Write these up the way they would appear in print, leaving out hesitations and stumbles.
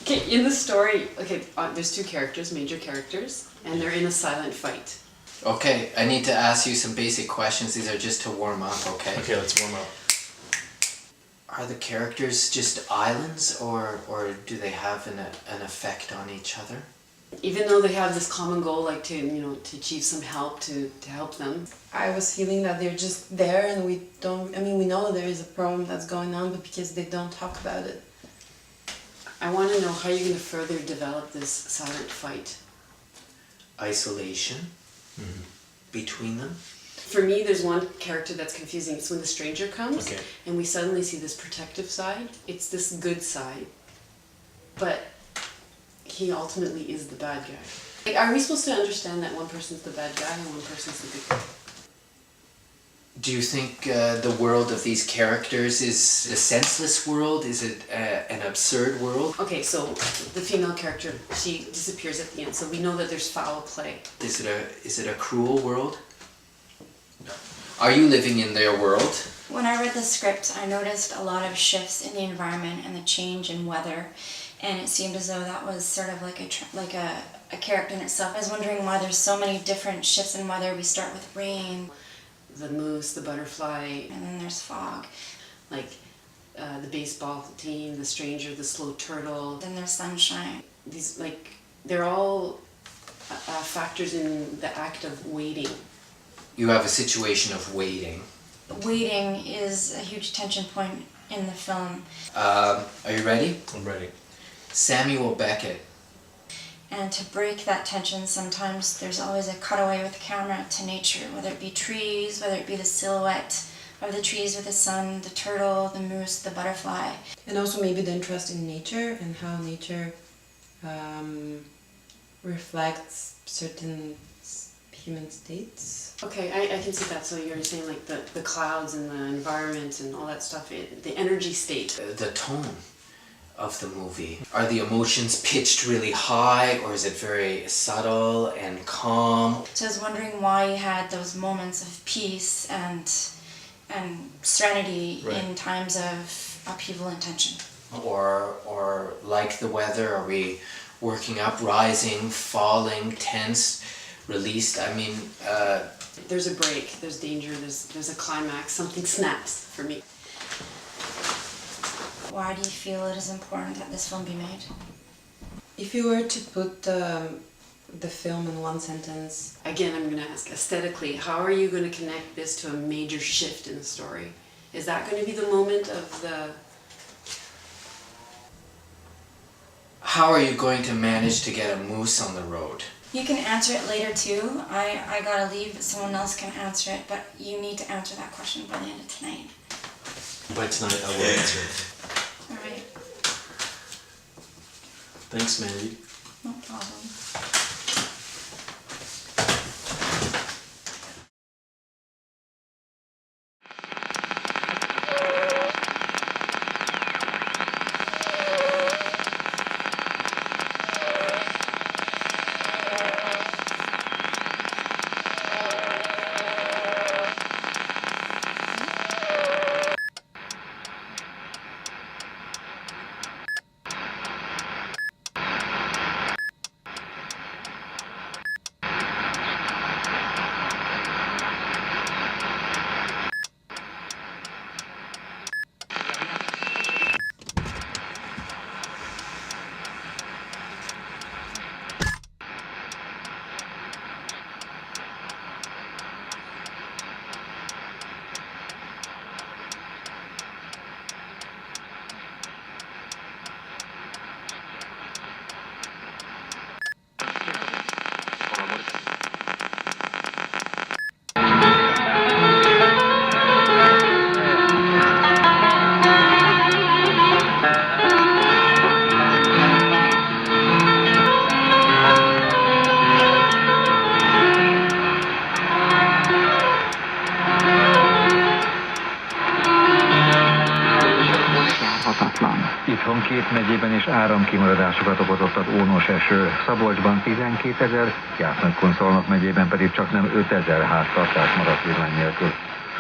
Okay, in the story, there's two characters, major characters, and they're in a silent fight. Okay, I need to ask you some basic questions. These are just to warm up, okay? Okay, let's warm up. Are the characters just islands, or do they have an effect on each other? Even though they have this common goal, like to achieve some help, to help them. I was feeling that they're just there and we know there is a problem that's going on, but because they don't talk about it. I want to know how you're going to further develop this silent fight. Isolation between them? For me, there's one character that's confusing. It's when the stranger comes, Okay. and we suddenly see this protective side. It's this good side, but he ultimately is the bad guy. Like, are we supposed to understand that one person's the bad guy and one person's the good guy? Do you think the world of these characters is a senseless world? Is it an absurd world? Okay, so the female character, she disappears at the end, so we know that there's foul play. Is it a cruel world? No. Are you living in their world? When I read the script, I noticed a lot of shifts in the environment and the change in weather, and it seemed as though that was sort of like a character in itself. I was wondering why there's so many different shifts in weather. We start with rain, The moose, the butterfly, and then there's fog. like the baseball team, the stranger, the slow turtle. Then there's sunshine. These, they're all factors in the act of waiting. You have a situation of waiting. Waiting is a huge tension point in the film. Are you ready? I'm ready. Samuel Beckett. And to break that tension, sometimes there's always a cutaway with the camera to nature, whether it be trees, whether it be the silhouette of the trees with the sun, the turtle, the moose, the butterfly. And also maybe the interest in nature and how nature reflects certain human states. Okay, I can see that. So you're saying like the clouds and the environment and all that stuff, the energy state. The tone of the movie. Are the emotions pitched really high, or is it very subtle and calm? So I was wondering why you had those moments of peace and serenity in times of upheaval and tension. Or like the weather, are we working up, rising, falling, tense, released? I mean, There's a break, there's danger, there's a climax, something snaps for me. Why do you feel it is important that this film be made? If you were to put the film in one sentence. Again, I'm going to ask aesthetically, how are you going to connect this to a major shift in the story? Is that going to be the moment of the... how are you going to manage to get a moose on the road? You can answer it later too. I gotta leave, but someone else can answer it, but you need to answer that question by the end of tonight. By tonight, I will answer it. Alright, Thanks, Mandy. no problem. 12 megyében is áramkimaradásokat okozott az ónos eső. Szabolcsban 12 000, Jász-Nagykun-Szolnok megyében pedig csaknem 5 000 háztartás maradt villany nélkül.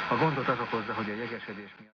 A gondot az okozza, hogy a jegesedés miatt